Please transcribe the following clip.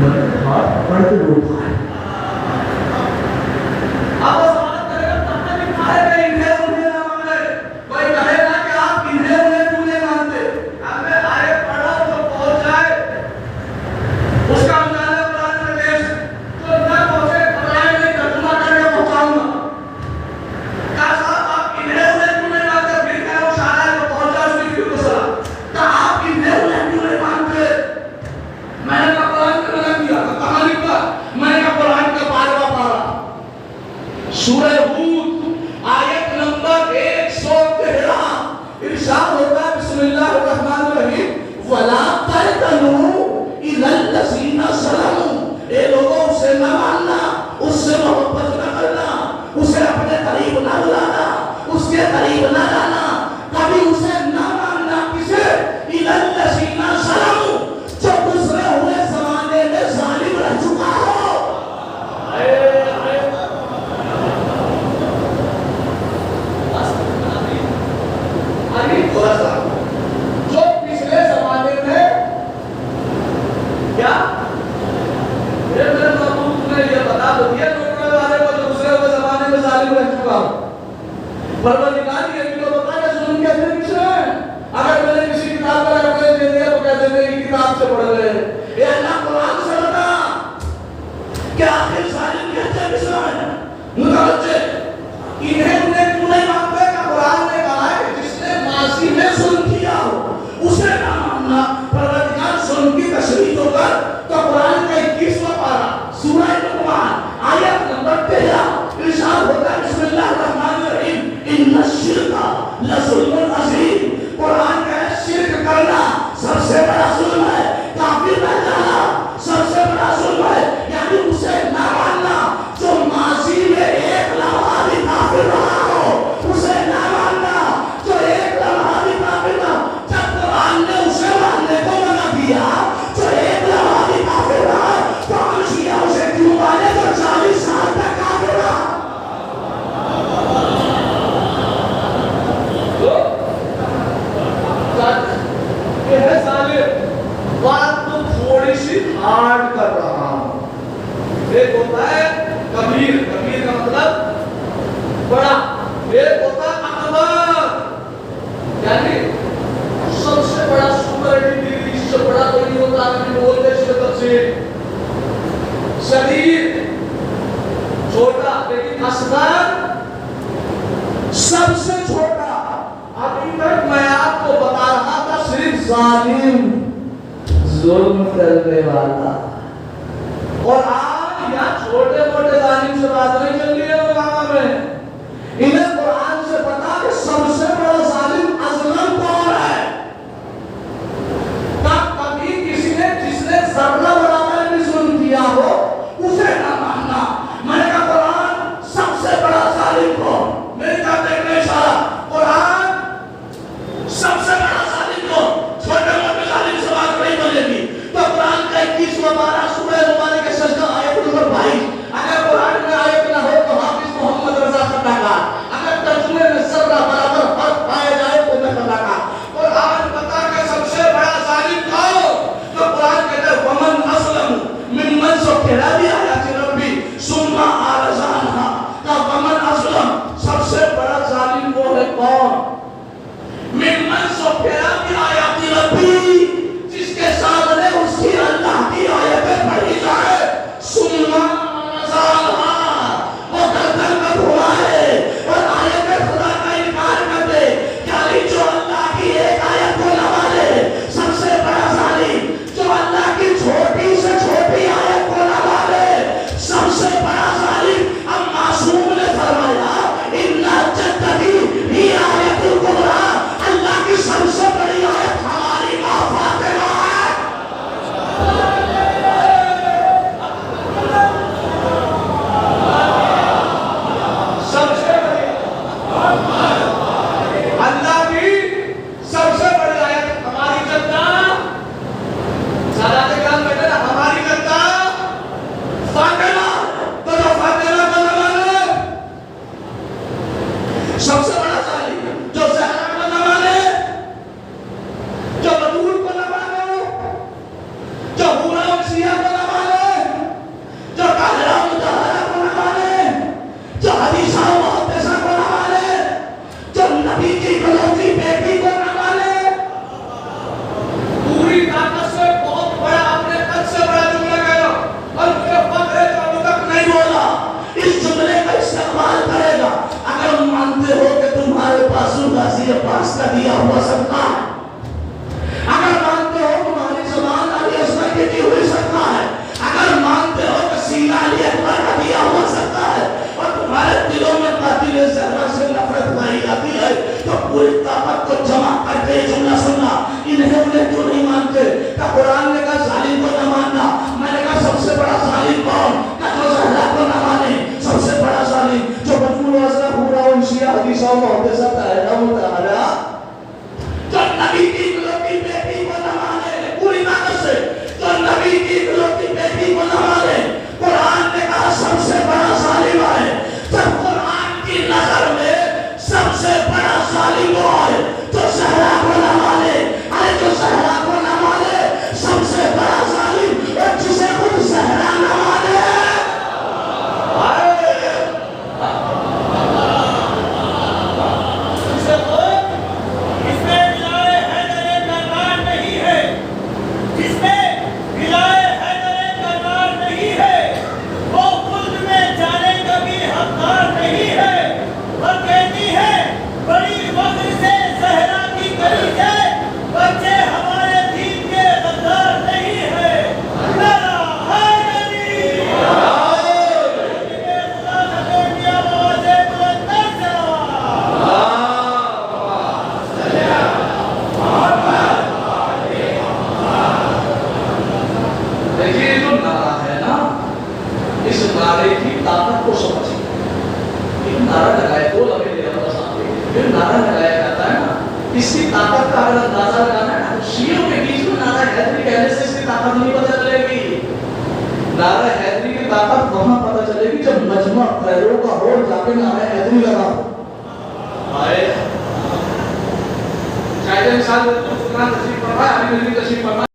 ہاتھ پکڑ کے وہ کھائے. اب وہ سوال کرے گا تب تک کھائے گا انہیں انہیں نہ مانگے. کوئی کہے گا کہ آپ انہیں انہیں کیوں نہیں مانتے. اب میں آئے پڑھا تو پہنچ جائے اس کا مطالعہ قرآن میں پیش تو نہ پہنچے قرآن میں ترجمہ کر کے پہنچاؤں گا. کہا صاحب آپ انہیں انہیں کیوں نہیں مانتے. پھر کہا وہ شاعر کو پہنچا اس کی فکر کو سنا. کہا آپ انہیں انہیں کیوں نہیں مانتے. میں نے کہا قرآن کا نظر دیا. کہاں لکھا. میں نے کہا قرآن کا 12واں پارہ سورہ ہود آیت نمبر 113 ارشاد ہوتا ہے بسم اللہ الرحمن الرحیم وَلَا تَرْكَنُوا إِلَى الَّذِينَ ظَلَمُوا. اے لوگوں اسے نہ ماننا, اس سے محبت نہ کرنا, اسے اپنے قریب نہ بلانا, اس کے قریب نہ جانا, کبھی اسے نہ ماننا. کسے؟ إِلَى الَّذِينَ ظَلَمُوا, جو گزرے ہوئے زمانے میں ظالم رہ چکا ہو. جو پچھلے زمانے میں کیا میرے محبوب نے یہ بتا دیا ٹوٹنے والے کو جو دوسرے ہوئے زمانے میں ظالم رہ چکا ہو. پروردگار یہ بھی تو بتا کہ ظلم کیسے پچھلے ہیں. اگر میں نے کسی کتاب پر اپنے دے دیا تو کہتے ہیں کہ کتاب سے پڑھ رہے ہیں. اے اللہ قرآن سے بتا کہ آخر ظالم کیسے پچھلا ہے. متوجہ انہیں انہیں کیوں نہیں مانتے کہ قرآن نے کہا ہے کہ جس نے ماضی میں ظلم کیا ہو اسے نہ ماننا. پروردگار ظلم کی تشریح تو کر. تو قرآن کا 21واں پارہ سورہ لقمان آیت نمبر 13 ارشاد ہوتا ہے بسم اللہ الرحمن الرحیم ان الشرک لظلم عظیم. قرآن کا ہے شرک کرنا سب سے بڑا ظلم ہے. کافر بن جانا سب سے بڑا ظلم ہے. یعنی اسے نہ ماننا جو ماضی میں ایک لمحہ بھی کافر رہا ہو. اسے نہ ماننا جو ایک لمحہ بھی کافر رہا. جب قرآن نے اسے ماننے کو منع کیا جو ایک لمحہ بھی کافر رہا تو ہم شیعہ اسے کیوں مانے جو 40 سال تک کافر رہا. یہ ہے ظالم. بات تو تھوڑی سی ہارڈ کر رہا ہوں. ایک ہوتا ہے کبیر. کبیر کا مطلب بڑا. ایک ہوتا ہے اکبر یعنی سب سے بڑا سپرلیٹیو. اس سے بڑا کوئی نہیں ہوتا. آپ بولتے اس کے تفسیر شدید چھوٹا لیکن اصغر سب سے چھوٹا. ابھی تک میں آپ کو بتا رہا تھا صرف ظالم ظلم کرنے والا. اور آج یہاں چھوٹے موٹے ظالم سے بات نہیں چل رہی ہے مقامہ میں. انہیں قرآن سے پتا کہ سب سے بڑا ظالم اظلم کون ہے. کبھی کسی نے جس نے ذرہ برابر بھی ظلم کیا ہو اسے نہ ماننا. میں نے کہا قرآن سب سے بڑا ظالم کون. میری طرف دیکھنے اشارہ. قرآن سب سے بڑا ظالم کون. چھوٹے موٹے ظالم سے بات نہیں بنے گی. تو قرآن کا 21واں پارہ سورہ مبارکہ سجدہ آیت نمبر 22. اگر قرآن میں آیت نہ ہو تو حافظ محمد رضا خطاکار. اگر قرآن نے کہا ظالم کو نہ ماننا. میں نے کہا سب سے بڑا ظالم کون؟ کہا زہرا کو نہ مانے. سب سے بڑا ظالم جو مجموع وزرہ پورا ان شیعہ حدیثہ و محدثہ تعالیٰ متعالیٰ جو نبی کی اکلوتی بیٹی کو نہ مانے. پوری طاقت سے جو نبی کی اکلوتی بیٹی کو نہ مانے. قرآن نے کہا سب سے بڑا ظالم ہے. جب قرآن کی نظر میں سب سے بڑا ظالم وہ ہے جو زہرا کو نہ مانے. ارے جو زہرا کو نہ مانے سب سے بڑا ظالم اور جسے خود زہرا نہ مانے. اس کی طاقت کا اگر اندازہ لگانا ہے تو شیعوں کے بیچ میں نعرہ حیدری کہنے سے اس کی طاقت نہیں پتہ چلے گی. نعرہ حیدری کی طاقت وہاں پتہ چلے گی جب مجمع خیروں کا ہو جا کے نعرہ حیدری لگا ہو. شاید انسان تشریف فرمائے، ابھی تشریف فرمائے.